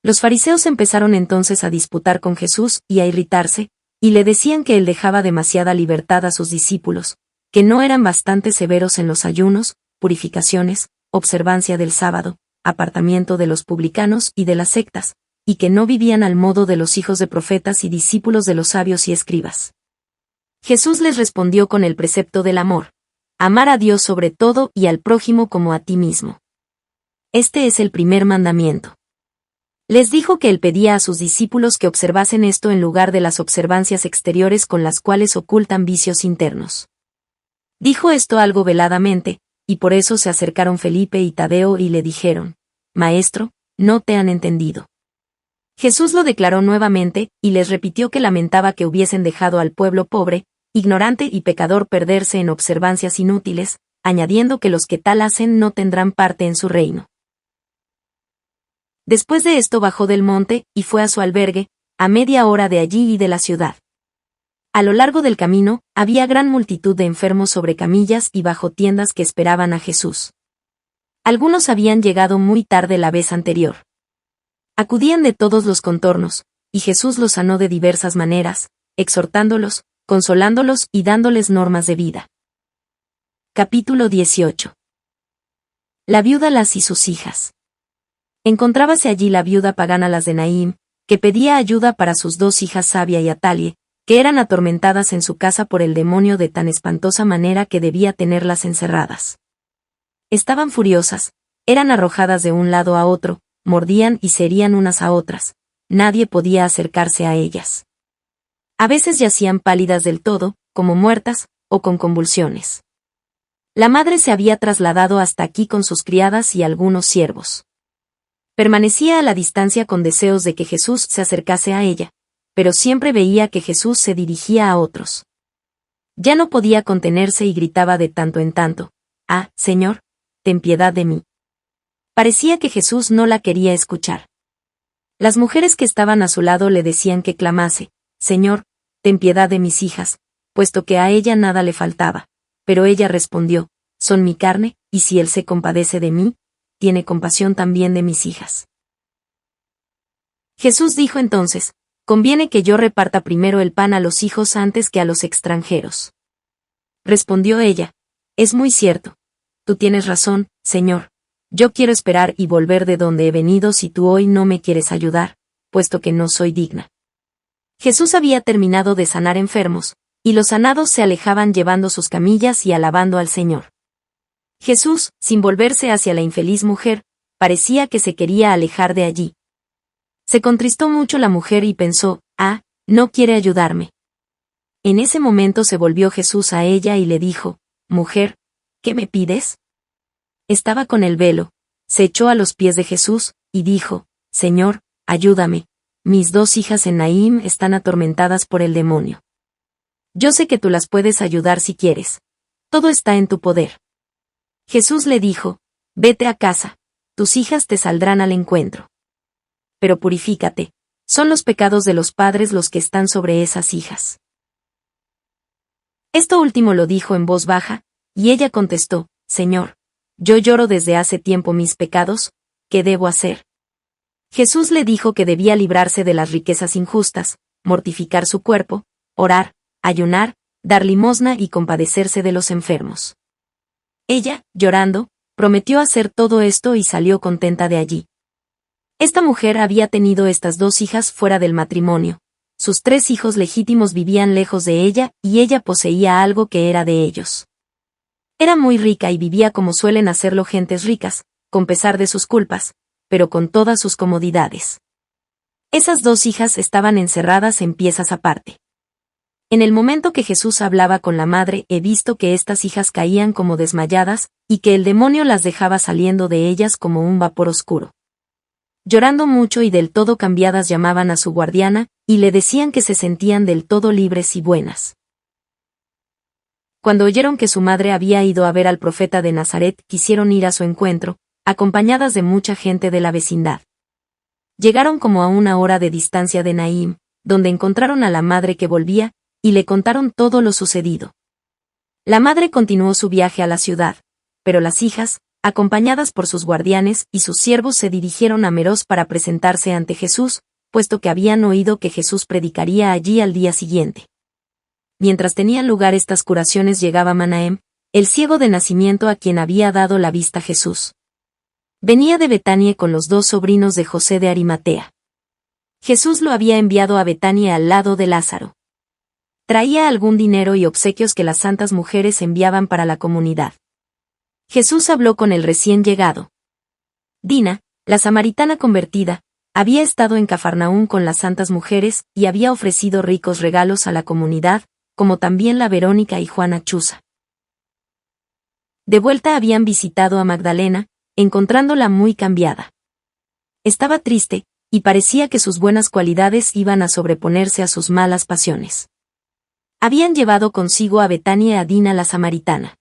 Los fariseos empezaron entonces a disputar con Jesús y a irritarse, y le decían que él dejaba demasiada libertad a sus discípulos, que no eran bastante severos en los ayunos, purificaciones, observancia del sábado, apartamiento de los publicanos y de las sectas, y que no vivían al modo de los hijos de profetas y discípulos de los sabios y escribas. Jesús les respondió con el precepto del amor: amar a Dios sobre todo y al prójimo como a ti mismo. Este es el primer mandamiento. Les dijo que él pedía a sus discípulos que observasen esto en lugar de las observancias exteriores con las cuales ocultan vicios internos. Dijo esto algo veladamente, y por eso se acercaron Felipe y Tadeo y le dijeron: Maestro, ¿no te han entendido? Jesús lo declaró nuevamente, y les repitió que lamentaba que hubiesen dejado al pueblo pobre, ignorante y pecador perderse en observancias inútiles, añadiendo que los que tal hacen no tendrán parte en su reino. Después de esto bajó del monte, y fue a su albergue, a media hora de allí y de la ciudad. A lo largo del camino, había gran multitud de enfermos sobre camillas y bajo tiendas que esperaban a Jesús. Algunos habían llegado muy tarde la vez anterior. Acudían de todos los contornos, y Jesús los sanó de diversas maneras, exhortándolos, consolándolos y dándoles normas de vida. Capítulo 18. La viuda Las y sus hijas. Encontrábase allí la viuda pagana Las de Naim, que pedía ayuda para sus dos hijas Sabia y Atalie, que eran atormentadas en su casa por el demonio de tan espantosa manera que debía tenerlas encerradas. Estaban furiosas, eran arrojadas de un lado a otro, mordían y se herían unas a otras, nadie podía acercarse a ellas. A veces yacían pálidas del todo, como muertas, o con convulsiones. La madre se había trasladado hasta aquí con sus criadas y algunos siervos. Permanecía a la distancia con deseos de que Jesús se acercase a ella, pero siempre veía que Jesús se dirigía a otros. Ya no podía contenerse y gritaba de tanto en tanto: «Ah, Señor, ten piedad de mí». Parecía que Jesús no la quería escuchar. Las mujeres que estaban a su lado le decían que clamase: «Señor, ten piedad de mis hijas», puesto que a ella nada le faltaba, pero ella respondió: «Son mi carne, y si Él se compadece de mí, tiene compasión también de mis hijas». Jesús dijo entonces: «Conviene que yo reparta primero el pan a los hijos antes que a los extranjeros». Respondió ella: «Es muy cierto. Tú tienes razón, Señor. Yo quiero esperar y volver de donde he venido si tú hoy no me quieres ayudar, puesto que no soy digna». Jesús había terminado de sanar enfermos, y los sanados se alejaban llevando sus camillas y alabando al Señor. Jesús, sin volverse hacia la infeliz mujer, parecía que se quería alejar de allí. Se contristó mucho la mujer y pensó: «Ah, no quiere ayudarme». En ese momento se volvió Jesús a ella y le dijo: «Mujer, ¿qué me pides?». Estaba con el velo, se echó a los pies de Jesús, y dijo: «Señor, ayúdame, mis dos hijas en Naim están atormentadas por el demonio. Yo sé que tú las puedes ayudar si quieres. Todo está en tu poder». Jesús le dijo: «Vete a casa, tus hijas te saldrán al encuentro. Pero purifícate, son los pecados de los padres los que están sobre esas hijas». Esto último lo dijo en voz baja, y ella contestó: «Señor, yo lloro desde hace tiempo mis pecados, ¿qué debo hacer?». Jesús le dijo que debía librarse de las riquezas injustas, mortificar su cuerpo, orar, ayunar, dar limosna y compadecerse de los enfermos. Ella, llorando, prometió hacer todo esto y salió contenta de allí. Esta mujer había tenido estas 2 hijas fuera del matrimonio. Sus 3 hijos legítimos vivían lejos de ella y ella poseía algo que era de ellos. Era muy rica y vivía como suelen hacerlo gentes ricas, con pesar de sus culpas, pero con todas sus comodidades. Esas 2 hijas estaban encerradas en piezas aparte. En el momento que Jesús hablaba con la madre, he visto que estas hijas caían como desmayadas, y que el demonio las dejaba saliendo de ellas como un vapor oscuro. Llorando mucho y del todo cambiadas llamaban a su guardiana, y le decían que se sentían del todo libres y buenas. Cuando oyeron que su madre había ido a ver al profeta de Nazaret, quisieron ir a su encuentro, acompañadas de mucha gente de la vecindad. Llegaron como a 1 hora de distancia de Naim, donde encontraron a la madre que volvía, y le contaron todo lo sucedido. La madre continuó su viaje a la ciudad, pero las hijas, acompañadas por sus guardianes y sus siervos, se dirigieron a Meroz para presentarse ante Jesús, puesto que habían oído que Jesús predicaría allí al día siguiente. Mientras tenían lugar estas curaciones llegaba Manahem, el ciego de nacimiento a quien había dado la vista Jesús. Venía de Betania con los 2 sobrinos de José de Arimatea. Jesús lo había enviado a Betania al lado de Lázaro. Traía algún dinero y obsequios que las santas mujeres enviaban para la comunidad. Jesús habló con el recién llegado. Dina, la samaritana convertida, había estado en Cafarnaúm con las santas mujeres y había ofrecido ricos regalos a la comunidad, como también la Verónica y Juana Chuza. De vuelta habían visitado a Magdalena, encontrándola muy cambiada. Estaba triste, y parecía que sus buenas cualidades iban a sobreponerse a sus malas pasiones. Habían llevado consigo a Betania a Dina la samaritana.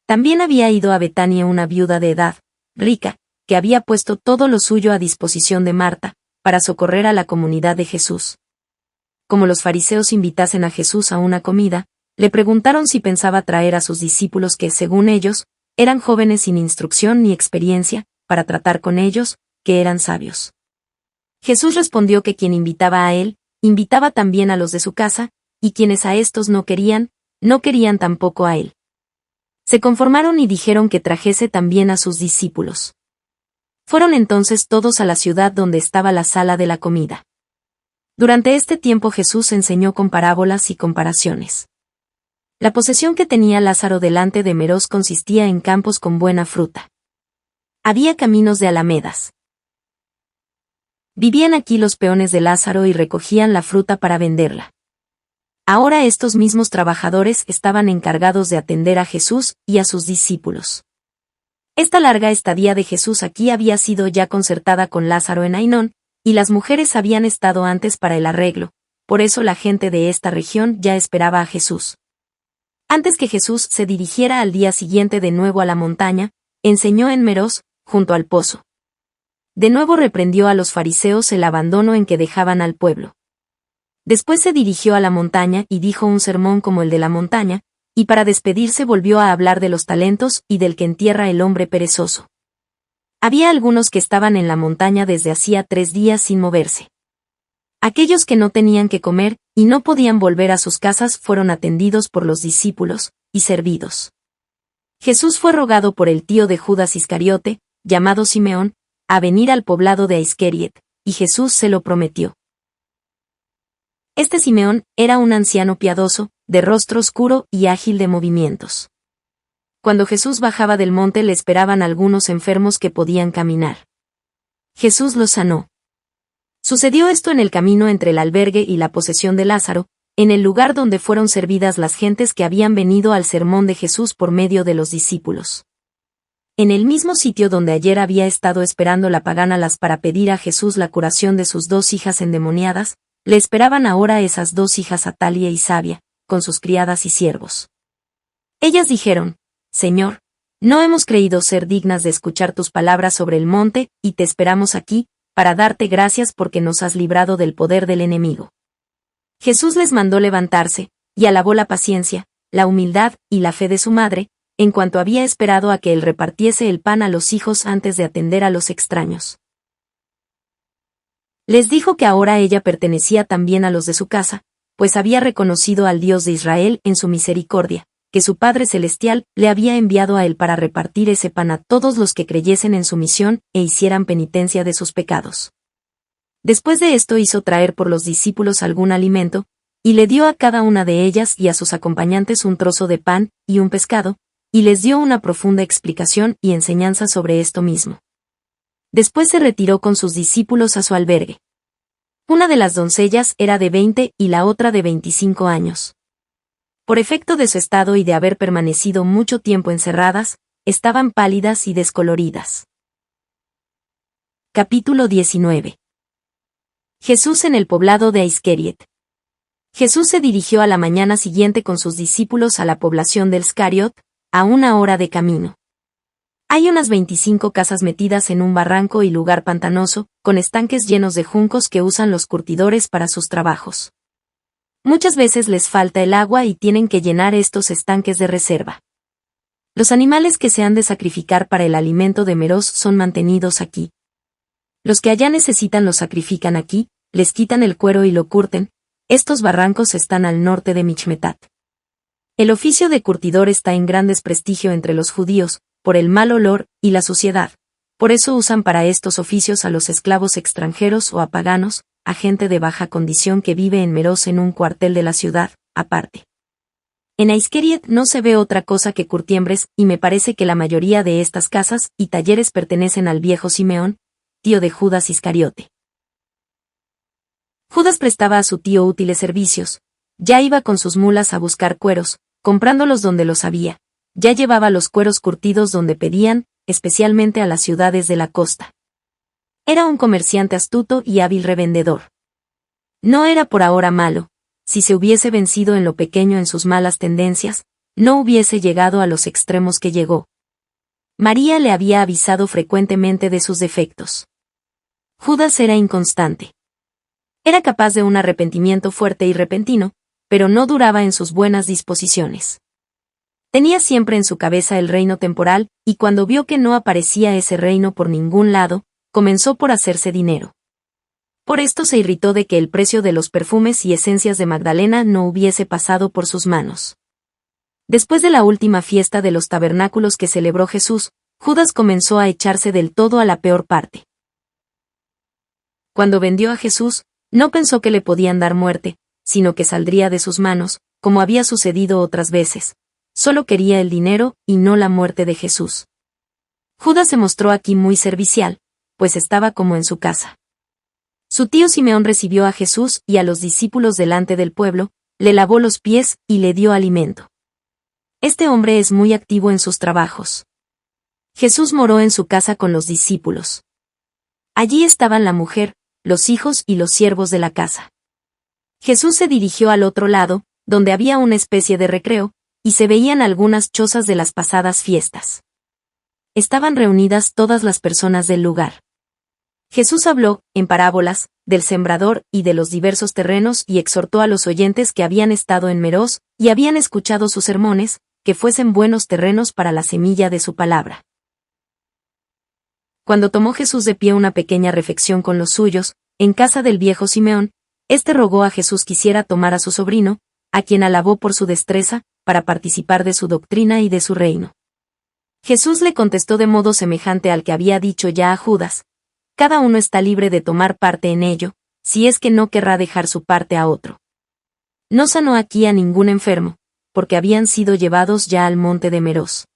También había ido a Betania una viuda de edad, rica, que había puesto todo lo suyo a disposición de Marta, para socorrer a la comunidad de Jesús. Como los fariseos invitasen a Jesús a una comida, le preguntaron si pensaba traer a sus discípulos que, según ellos, eran jóvenes sin instrucción ni experiencia, para tratar con ellos, que eran sabios. Jesús respondió que quien invitaba a él, invitaba también a los de su casa, y quienes a estos no querían tampoco a él. Se conformaron y dijeron que trajese también a sus discípulos. Fueron entonces todos a la ciudad donde estaba la sala de la comida. Durante este tiempo Jesús enseñó con parábolas y comparaciones. La posesión que tenía Lázaro delante de Meroz consistía en campos con buena fruta. Había caminos de alamedas. Vivían aquí los peones de Lázaro y recogían la fruta para venderla. Ahora estos mismos trabajadores estaban encargados de atender a Jesús y a sus discípulos. Esta larga estadía de Jesús aquí había sido ya concertada con Lázaro en Ainón, y las mujeres habían estado antes para el arreglo, por eso la gente de esta región ya esperaba a Jesús. Antes que Jesús se dirigiera al día siguiente de nuevo a la montaña, enseñó en Meroz, junto al pozo. De nuevo reprendió a los fariseos el abandono en que dejaban al pueblo. Después se dirigió a la montaña y dijo un sermón como el de la montaña, y para despedirse volvió a hablar de los talentos y del que entierra el hombre perezoso. Había algunos que estaban en la montaña desde hacía 3 días sin moverse. Aquellos que no tenían que comer y no podían volver a sus casas fueron atendidos por los discípulos y servidos. Jesús fue rogado por el tío de Judas Iscariote, llamado Simeón, a venir al poblado de Isqueriet, y Jesús se lo prometió. Este Simeón era un anciano piadoso, de rostro oscuro y ágil de movimientos. Cuando Jesús bajaba del monte le esperaban algunos enfermos que podían caminar. Jesús los sanó. Sucedió esto en el camino entre el albergue y la posesión de Lázaro, en el lugar donde fueron servidas las gentes que habían venido al sermón de Jesús por medio de los discípulos. En el mismo sitio donde ayer había estado esperando la pagana Las para pedir a Jesús la curación de sus 2 hijas endemoniadas, le esperaban ahora esas 2 hijas Atalia y Sabia, con sus criadas y siervos. Ellas dijeron: Señor, no hemos creído ser dignas de escuchar tus palabras sobre el monte, y te esperamos aquí, para darte gracias porque nos has librado del poder del enemigo. Jesús les mandó levantarse, y alabó la paciencia, la humildad y la fe de su madre, en cuanto había esperado a que él repartiese el pan a los hijos antes de atender a los extraños. Les dijo que ahora ella pertenecía también a los de su casa, pues había reconocido al Dios de Israel en su misericordia, que su Padre Celestial le había enviado a él para repartir ese pan a todos los que creyesen en su misión e hicieran penitencia de sus pecados. Después de esto hizo traer por los discípulos algún alimento, y le dio a cada una de ellas y a sus acompañantes un trozo de pan y un pescado, y les dio una profunda explicación y enseñanza sobre esto mismo. Después se retiró con sus discípulos a su albergue. Una de las doncellas era de 20 y la otra de 25 años. Por efecto de su estado y de haber permanecido mucho tiempo encerradas, estaban pálidas y descoloridas. Capítulo 19. Jesús en el poblado de Isqueriet. Jesús se dirigió a la mañana siguiente con sus discípulos a la población del Iscariot, a 1 hora de camino. Hay unas 25 casas metidas en un barranco y lugar pantanoso, con estanques llenos de juncos que usan los curtidores para sus trabajos. Muchas veces les falta el agua y tienen que llenar estos estanques de reserva. Los animales que se han de sacrificar para el alimento de Meroz son mantenidos aquí. Los que allá necesitan los sacrifican aquí, les quitan el cuero y lo curten. Estos barrancos están al norte de Michmetat. El oficio de curtidor está en gran desprestigio entre los judíos, por el mal olor y la suciedad. Por eso usan para estos oficios a los esclavos extranjeros o a paganos, a gente de baja condición que vive en Meroz en un cuartel de la ciudad, aparte. En Isqueriet no se ve otra cosa que curtiembres, y me parece que la mayoría de estas casas y talleres pertenecen al viejo Simeón, tío de Judas Iscariote. Judas prestaba a su tío útiles servicios, ya iba con sus mulas a buscar cueros, comprándolos donde los había, ya llevaba los cueros curtidos donde pedían, especialmente a las ciudades de la costa. Era un comerciante astuto y hábil revendedor. No era por ahora malo, si se hubiese vencido en lo pequeño en sus malas tendencias, no hubiese llegado a los extremos que llegó. María le había avisado frecuentemente de sus defectos. Judas era inconstante. Era capaz de un arrepentimiento fuerte y repentino, pero no duraba en sus buenas disposiciones. Tenía siempre en su cabeza el reino temporal, y cuando vio que no aparecía ese reino por ningún lado, comenzó por hacerse dinero. Por esto se irritó de que el precio de los perfumes y esencias de Magdalena no hubiese pasado por sus manos. Después de la última fiesta de los tabernáculos que celebró Jesús, Judas comenzó a echarse del todo a la peor parte. Cuando vendió a Jesús, no pensó que le podían dar muerte, sino que saldría de sus manos, como había sucedido otras veces. Solo quería el dinero y no la muerte de Jesús. Judas se mostró aquí muy servicial, pues estaba como en su casa. Su tío Simeón recibió a Jesús y a los discípulos delante del pueblo, le lavó los pies y le dio alimento. Este hombre es muy activo en sus trabajos. Jesús moró en su casa con los discípulos. Allí estaban la mujer, los hijos y los siervos de la casa. Jesús se dirigió al otro lado, donde había una especie de recreo, y se veían algunas chozas de las pasadas fiestas. Estaban reunidas todas las personas del lugar. Jesús habló, en parábolas, del sembrador y de los diversos terrenos y exhortó a los oyentes que habían estado en Meroz y habían escuchado sus sermones, que fuesen buenos terrenos para la semilla de su palabra. Cuando tomó Jesús de pie una pequeña refección con los suyos, en casa del viejo Simeón, éste rogó a Jesús quisiera tomar a su sobrino, a quien alabó por su destreza, para participar de su doctrina y de su reino. Jesús le contestó de modo semejante al que había dicho ya a Judas: cada uno está libre de tomar parte en ello, si es que no querrá dejar su parte a otro. No sanó aquí a ningún enfermo, porque habían sido llevados ya al monte de Meroz.